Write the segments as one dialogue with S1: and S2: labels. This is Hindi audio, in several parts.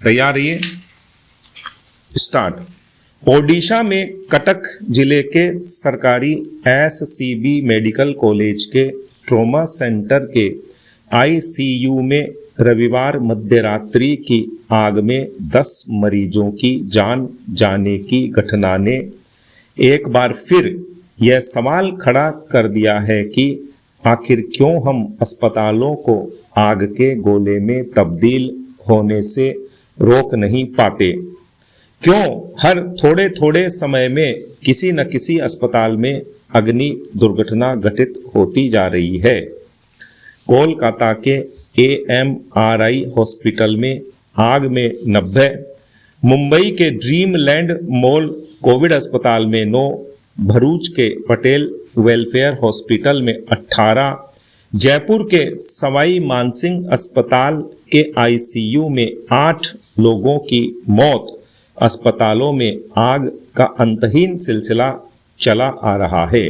S1: तैयार रहिए। स्टार्ट। ओडिशा में कटक जिले के सरकारी एससीबी मेडिकल कॉलेज के ट्रॉमा सेंटर के आईसीयू में रविवार मध्यरात्रि की आग में 10 मरीजों की जान जाने की घटना ने एक बार फिर यह सवाल खड़ा कर दिया है कि आखिर क्यों हम अस्पतालों को आग के गोले में तब्दील होने से रोक नहीं पाते। क्यों हर थोड़े थोड़े समय में किसी न किसी अस्पताल में अग्नि दुर्घटना घटित होती जा रही है। कोलकाता के एएमआरआई हॉस्पिटल में आग में 90, मुंबई के ड्रीम लैंड मॉल कोविड अस्पताल में 9, भरूच के पटेल वेलफेयर हॉस्पिटल में 18, जयपुर के सवाई मानसिंह अस्पताल के आईसीयू में 8 लोगों की मौत। अस्पतालों में आग का अंतहीन सिलसिला चला आ रहा है।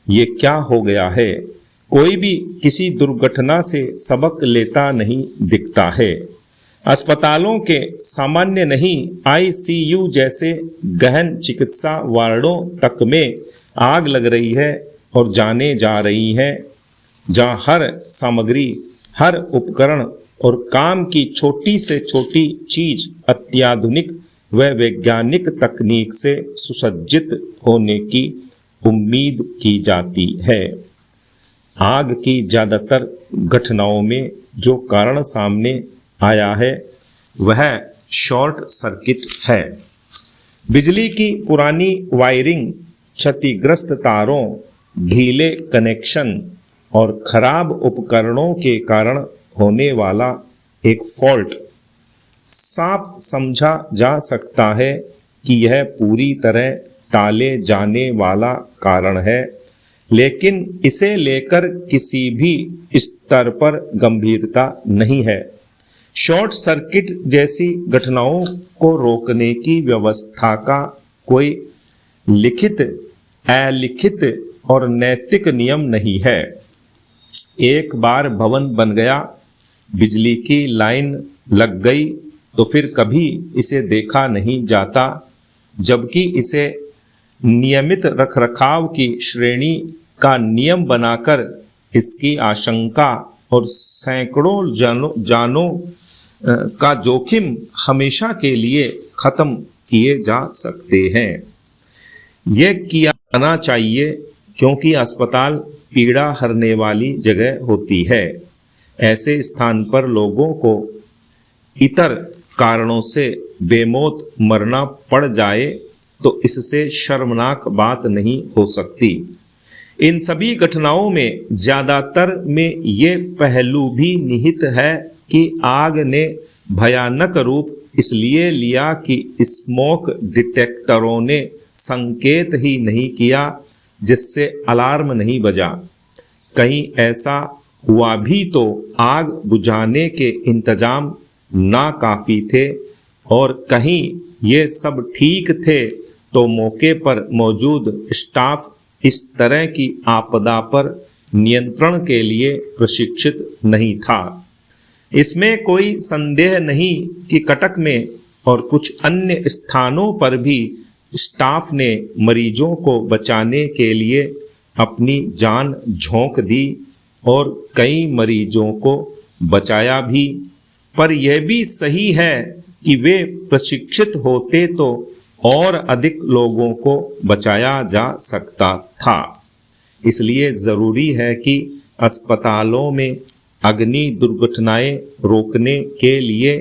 S1: ये क्या हो गया है? कोई भी किसी दुर्घटना से सबक लेता नहीं दिखता है। अस्पतालों के सामान्य नहीं, आईसीयू जैसे गहन चिकित्सा वार्डों तक में आग लग रही है और जाने जा रही है, जहां हर सामग्री, हर उपकरण और काम की छोटी से छोटी चीज अत्याधुनिक व वैज्ञानिक तकनीक से सुसज्जित होने की उम्मीद की जाती है। आग की ज्यादातर घटनाओं में जो कारण सामने आया है वह शॉर्ट सर्किट है। बिजली की पुरानी वायरिंग, क्षतिग्रस्त तारों, ढीले कनेक्शन और खराब उपकरणों के कारण होने वाला एक फॉल्ट। साफ समझा जा सकता है कि यह पूरी तरह टाले जाने वाला कारण है, लेकिन इसे लेकर किसी भी स्तर पर गंभीरता नहीं है। शॉर्ट सर्किट जैसी घटनाओं को रोकने की व्यवस्था का कोई लिखित, अलिखित और नैतिक नियम नहीं है। एक बार भवन बन गया, बिजली की लाइन लग गई तो फिर कभी इसे देखा नहीं जाता, जबकि इसे नियमित रखरखाव की श्रेणी का नियम बनाकर इसकी आशंका और सैकड़ों जानों का जोखिम हमेशा के लिए खत्म किए जा सकते हैं। यह किया जाना चाहिए क्योंकि अस्पताल पीड़ा हरने वाली जगह होती है। ऐसे स्थान पर लोगों को इतर कारणों से बेमौत मरना पड़ जाए तो इससे शर्मनाक बात नहीं हो सकती। इन सभी घटनाओं में ज्यादातर में ये पहलू भी निहित है कि आग ने भयानक रूप इसलिए लिया कि स्मोक डिटेक्टरों ने संकेत ही नहीं किया, जिससे अलार्म नहीं बजा। कहीं ऐसा हुआ भी तो आग बुझाने के इंतजाम नाकाफी थे, और कहीं ये सब ठीक थे तो मौके पर मौजूद स्टाफ इस तरह की आपदा पर नियंत्रण के लिए प्रशिक्षित नहीं था। इसमें कोई संदेह नहीं कि कटक में और कुछ अन्य स्थानों पर भी स्टाफ ने मरीजों को बचाने के लिए अपनी जान झोंक दी और कई मरीजों को बचाया भी। पर यह भी सही है कि वे प्रशिक्षित होते तो और अधिक लोगों को बचाया जा सकता था। इसलिए ज़रूरी है कि अस्पतालों में अग्नि दुर्घटनाएं रोकने के लिए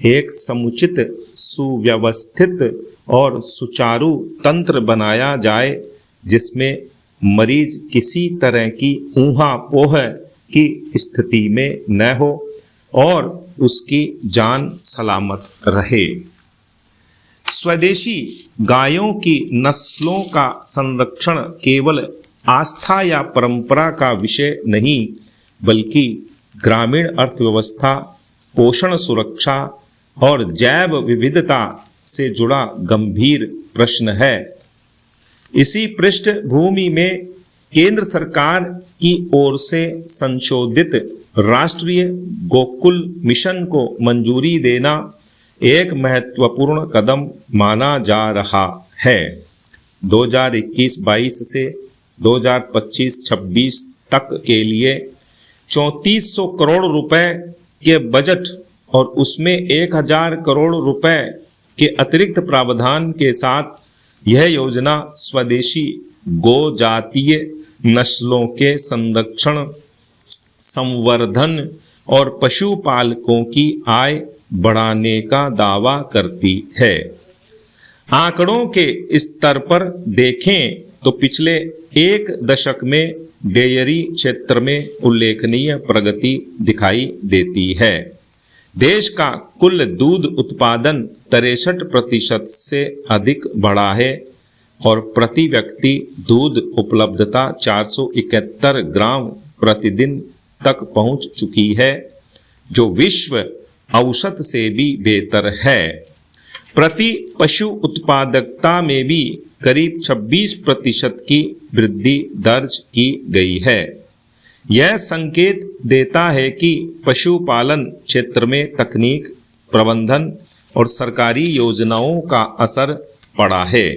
S1: एक समुचित, सुव्यवस्थित और सुचारू तंत्र बनाया जाए, जिसमें मरीज किसी तरह की ऊहापोह की स्थिति में न हो और उसकी जान सलामत रहे। स्वदेशी गायों की नस्लों का संरक्षण केवल आस्था या परंपरा का विषय नहीं, बल्कि ग्रामीण अर्थव्यवस्था, पोषण सुरक्षा और जैव विविधता से जुड़ा गंभीर प्रश्न है। इसी पृष्ठभूमि में केंद्र सरकार की ओर से संशोधित राष्ट्रीय गोकुल मिशन को मंजूरी देना एक महत्वपूर्ण कदम माना जा रहा है। 2021-22 से 2025-26 तक के लिए 3400 करोड़ रुपए के बजट और उसमें 1000 करोड़ रुपए के अतिरिक्त प्रावधान के साथ यह योजना स्वदेशी गो जातीय नस्लों के संरक्षण, संवर्धन और पशुपालकों की आय बढ़ाने का दावा करती है। आंकड़ों के स्तर पर देखें तो पिछले एक दशक में डेयरी क्षेत्र में उल्लेखनीय प्रगति दिखाई देती है। देश का कुल दूध उत्पादन 63% से अधिक बढ़ा है और प्रति व्यक्ति दूध उपलब्धता 471 ग्राम प्रतिदिन तक पहुंच चुकी है, जो विश्व औसत से भी बेहतर है। प्रति पशु उत्पादकता में भी करीब 26% की वृद्धि दर्ज की गई है। यह संकेत देता है कि पशुपालन क्षेत्र में तकनीक, प्रबंधन और सरकारी योजनाओं का असर पड़ा है।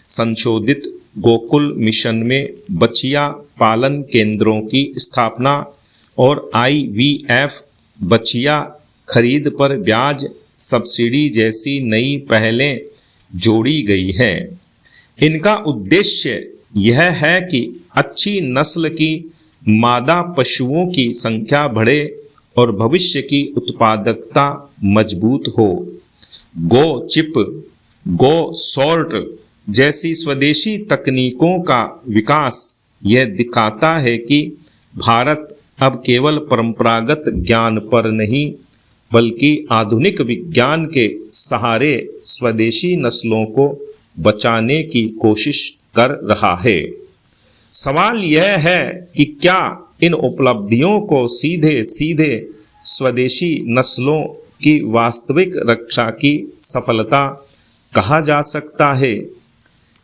S1: संशोधित गोकुल मिशन में बछिया पालन केंद्रों की स्थापना और IVF बछिया खरीद पर ब्याज सब्सिडी जैसी नई पहलें जोड़ी गई हैं। इनका उद्देश्य यह है कि अच्छी नस्ल की मादा पशुओं की संख्या बढ़े और भविष्य की उत्पादकता मजबूत हो। गो चिप, गो सॉर्ट जैसी स्वदेशी तकनीकों का विकास यह दिखाता है कि भारत अब केवल परंपरागत ज्ञान पर नहीं बल्कि आधुनिक विज्ञान के सहारे स्वदेशी नस्लों को बचाने की कोशिश कर रहा है। सवाल यह है कि क्या इन उपलब्धियों को सीधे सीधे स्वदेशी नस्लों की वास्तविक रक्षा की सफलता कहा जा सकता है?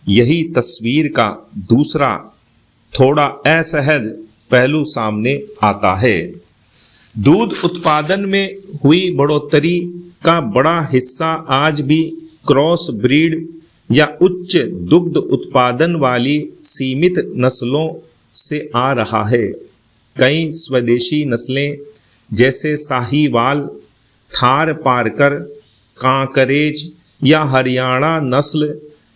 S1: यही तस्वीर का दूसरा थोड़ा असहज पहलू सामने आता है। दूध उत्पादन में हुई बढ़ोतरी का बड़ा हिस्सा आज भी क्रॉस ब्रीड या उच्च दुग्ध उत्पादन वाली सीमित नस्लों से आ रहा है। कई स्वदेशी नस्लें जैसे साहीवाल, थार पारकर, कांकरेज या हरियाणा नस्ल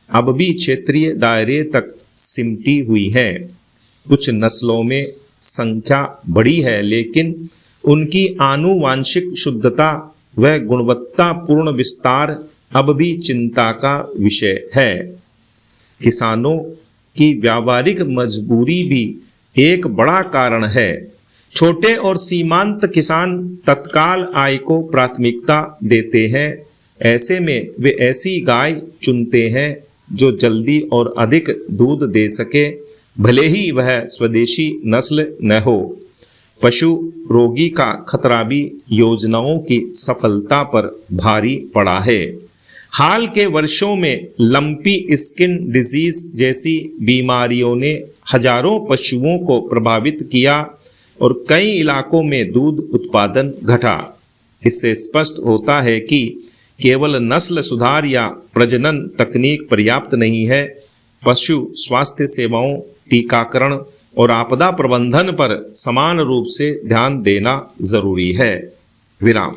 S1: अब भी क्षेत्रीय दायरे तक सिमटी हुई है। कुछ नस्लों में संख्या बढ़ी है, लेकिन उनकी आनुवांशिक शुद्धता व गुणवत्तापूर्ण विस्तार अब भी चिंता का विषय है। किसानों की व्यावहारिक मजबूरी भी एक बड़ा कारण है। छोटे और सीमांत किसान तत्काल आय को प्राथमिकता देते हैं। ऐसे में वे ऐसी गाय चुनते हैं जो जल्दी और अधिक दूध दे सके, भले ही वह स्वदेशी नस्ल न हो। पशु रोगी का खतरा भी योजनाओं की सफलता पर भारी पड़ा है। हाल के वर्षों में लंपी स्किन डिजीज जैसी बीमारियों ने हजारों पशुओं को प्रभावित किया और कई इलाकों में दूध उत्पादन घटा। इससे स्पष्ट होता है कि केवल नस्ल सुधार या प्रजनन तकनीक पर्याप्त नहीं है। पशु स्वास्थ्य सेवाओं, टीकाकरण और आपदा प्रबंधन पर समान रूप से ध्यान देना जरूरी है। विराम।